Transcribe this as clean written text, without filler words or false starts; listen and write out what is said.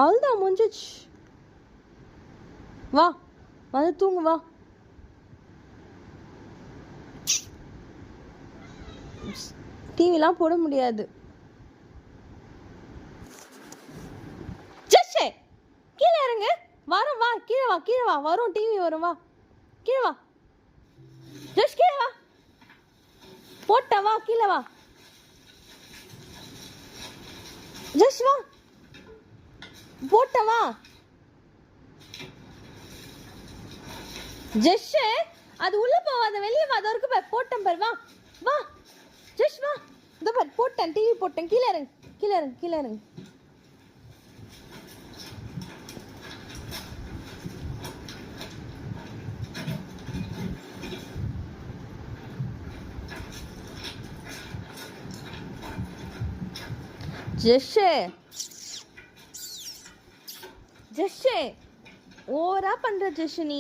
அவ்வளோதான் முடிஞ்சிச்சு. வா வந்து தூங்கு வா. டிவிலாம் போட முடியாது. ஜெஷே கீழே இறங்கு. வரோம் வா, கீழே வா, கீழே வா, வரும் டிவி வரும், வா கீழே வா. ஜெஷ் கீழே வா, போட்ட வா, கீழே வா. ஜெஷ் வா, போட்ட வா. ஜெஷ் அது உள்ள போவாத, வெளியே வா. அதற்கு பார் போட்டம் பார், வா வா ஜெஷ் வா. இந்த பார் போட்டேன், டிவி போட்டேன். கீழே இறங்கு, கீழே இறங்கு, கீழே இறங்கு. ஜெஷே ஜெஷே ஓவரா பண்ற ஜெஷ் நீ.